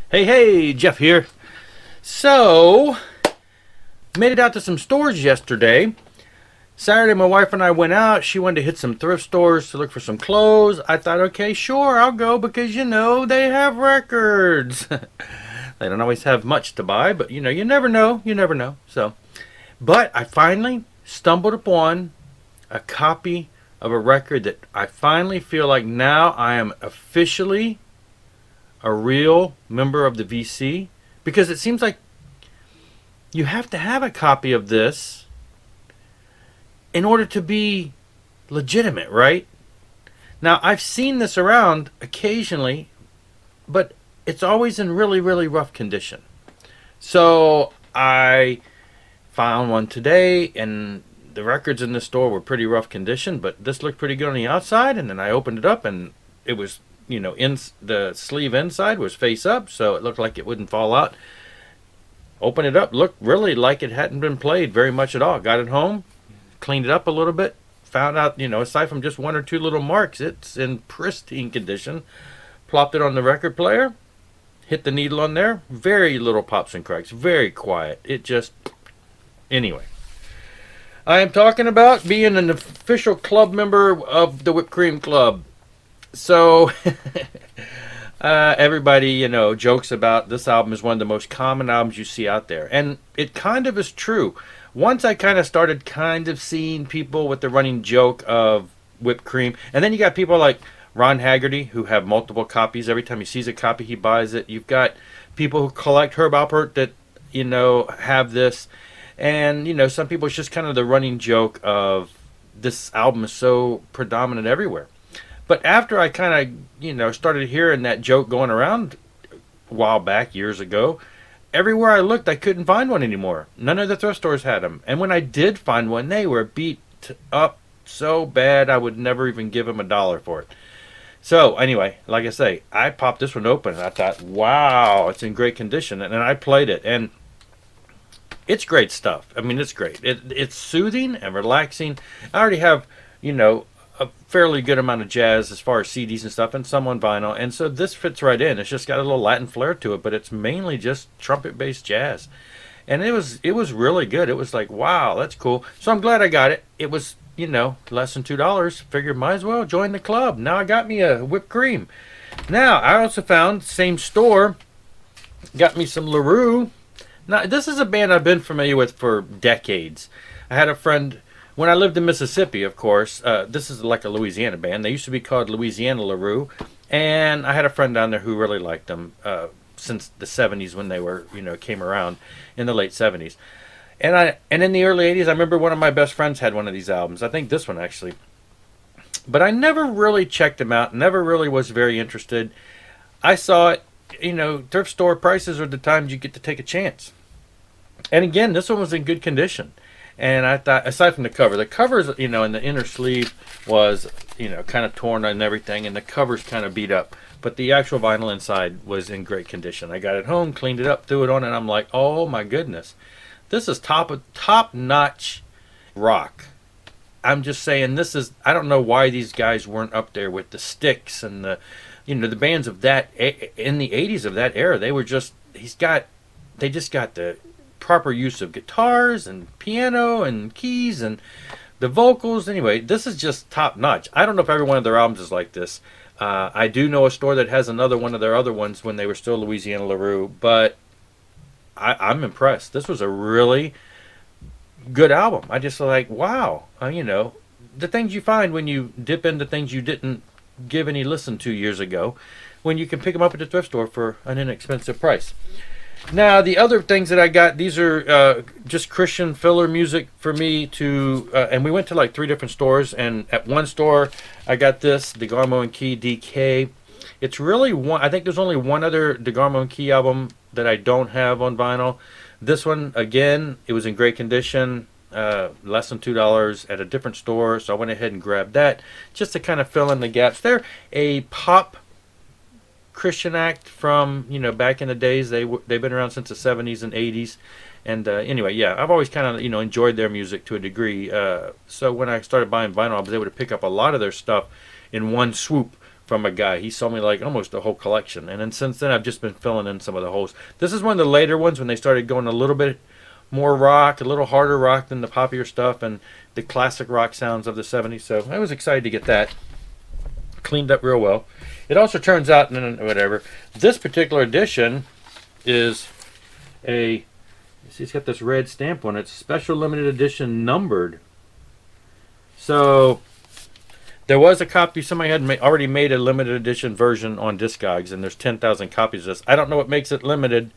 Hey, Jeff here. So, made it out to some stores yesterday. Saturday, my wife and I went out. She wanted to hit some thrift stores to look for some clothes. I thought, okay, sure, I'll go because, they have records. They don't always have much to buy, but, you never know. You never know. But I finally stumbled upon a copy of a record that I finally feel like now I am officially a real member of the VC, because it seems like you have to have a copy of this in order to be legitimate, right? Now, I've seen this around occasionally, but it's always in really, really rough condition. So I found one today, and the records in the store were pretty rough condition, but this looked pretty good on the outside. And then I opened it up, and it was, in the sleeve inside was face up, so it looked like it wouldn't fall out. Open it up, looked really like it hadn't been played very much at all. Got it home, cleaned it up a little bit, found out, aside from just one or two little marks, it's in pristine condition. Plopped it on the record player, hit the needle on there, very little pops and cracks, very quiet. Anyway. I am talking about being an official club member of the Whipped Cream Club. So, everybody, jokes about this album is one of the most common albums you see out there. And it kind of is true. Once I kind of started seeing people with the running joke of whipped cream. And then you got people like Ron Haggerty who have multiple copies. Every time he sees a copy, he buys it. You've got people who collect Herb Alpert that, have this. And, some people, it's just kind of the running joke of this album is so predominant everywhere. But after I kind of, started hearing that joke going around a while back, years ago, everywhere I looked, I couldn't find one anymore. None of the thrift stores had them. And when I did find one, they were beat up so bad I would never even give them $1 for it. So, anyway, like I say, I popped this one open and I thought, wow, it's in great condition. And I played it. And it's great stuff. I mean, it's great. It's soothing and relaxing. I already have, a fairly good amount of jazz as far as CDs and stuff, and some on vinyl, and so this fits right in. It's just got a little Latin flair to it, but it's mainly just trumpet-based jazz, and it was really good. It was like, wow, that's cool. So I'm glad I got it. It was, less than $2. Figured might as well join the club. Now I got me a whipped cream. Now I also found, same store, got me some LaRue. Now this is a band I've been familiar with for decades. I had a friend. When I lived in Mississippi, of course, this is like a Louisiana band. They used to be called Louisiana LaRue, and I had a friend down there who really liked them since the 70s when they were, came around in the late 70s. And in the early 80s, I remember one of my best friends had one of these albums. I think this one, actually. But I never really checked them out, never really was very interested. I saw it, thrift store prices are the times you get to take a chance. And again, this one was in good condition. And I thought, aside from the covers, in the inner sleeve was, kind of torn and everything, and the cover's kind of beat up. But the actual vinyl inside was in great condition. I got it home, cleaned it up, threw it on, and I'm like, oh my goodness. This is top-notch rock. I'm just saying, I don't know why these guys weren't up there with the Styx and the bands of that, in the 80s of that era. They just got the proper use of guitars and piano and keys and the vocals. Anyway, this is just top notch. I don't know if every one of their albums is like this. I do know a store that has another one of their other ones when they were still Louisiana LaRue, but I'm impressed. This was a really good album. I just like, wow, the things you find when you dip into things you didn't give any listen to years ago, when you can pick them up at the thrift store for an inexpensive price. Now, the other things that I got, these are just Christian filler music for me to, and we went to like 3 different stores, and at one store, I got this, DeGarmo and Key DK. It's really I think there's only one other DeGarmo and Key album that I don't have on vinyl. This one, again, it was in great condition, less than $2 at a different store, so I went ahead and grabbed that, just to kind of fill in the gaps. They're a pop Christian act from back in the days. They've been around since the 70s and 80s, and anyway, yeah, I've always kind of enjoyed their music to a degree. So when I started buying vinyl, I was able to pick up a lot of their stuff in one swoop from a guy. He sold me like almost a whole collection. And then since then, I've just been filling in some of the holes. This is one of the later ones when they started going a little bit more rock, a little harder rock than the poppier stuff and the classic rock sounds of the 70s. So I was excited to get that cleaned up real well. It also turns out, whatever, this particular edition is a, see, it's got this red stamp on it. It's special limited edition numbered. So there was a copy, somebody had already made a limited edition version on Discogs, and there's 10,000 copies of this. I don't know what makes it limited,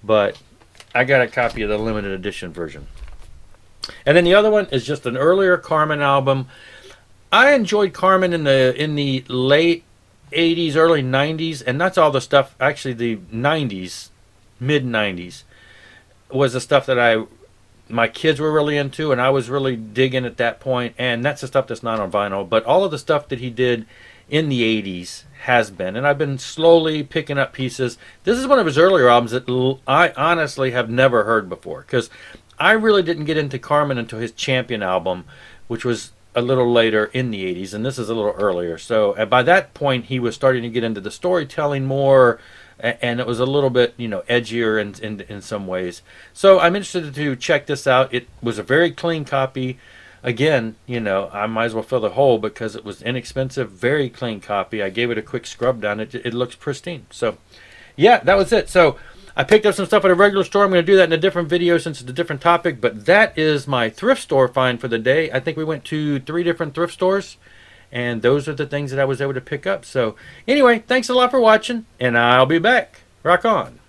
but I got a copy of the limited edition version. And then the other one is just an earlier Carmen album. I enjoyed Carmen in the late 80s, early 90s, and that's all the stuff, actually the 90s, mid 90s, was the stuff that my kids were really into, and I was really digging at that point, and that's the stuff that's not on vinyl. But all of the stuff that he did in the 80s has been, and I've been slowly picking up pieces. This is one of his earlier albums that I honestly have never heard before, because I really didn't get into Carmen until his Champion album, which was a little later in the 80s, and this is a little earlier. So by that point, he was starting to get into the storytelling more, and it was a little bit, edgier in some ways. So I'm interested to check this out. It was a very clean copy. Again, I might as well fill the hole because it was inexpensive, very clean copy. I gave it a quick scrub down. It looks pristine. So, yeah, that was it. So I picked up some stuff at a regular store. I'm going to do that in a different video since it's a different topic. But that is my thrift store find for the day. I think we went to 3 different thrift stores. And those are the things that I was able to pick up. So anyway, thanks a lot for watching, and I'll be back. Rock on.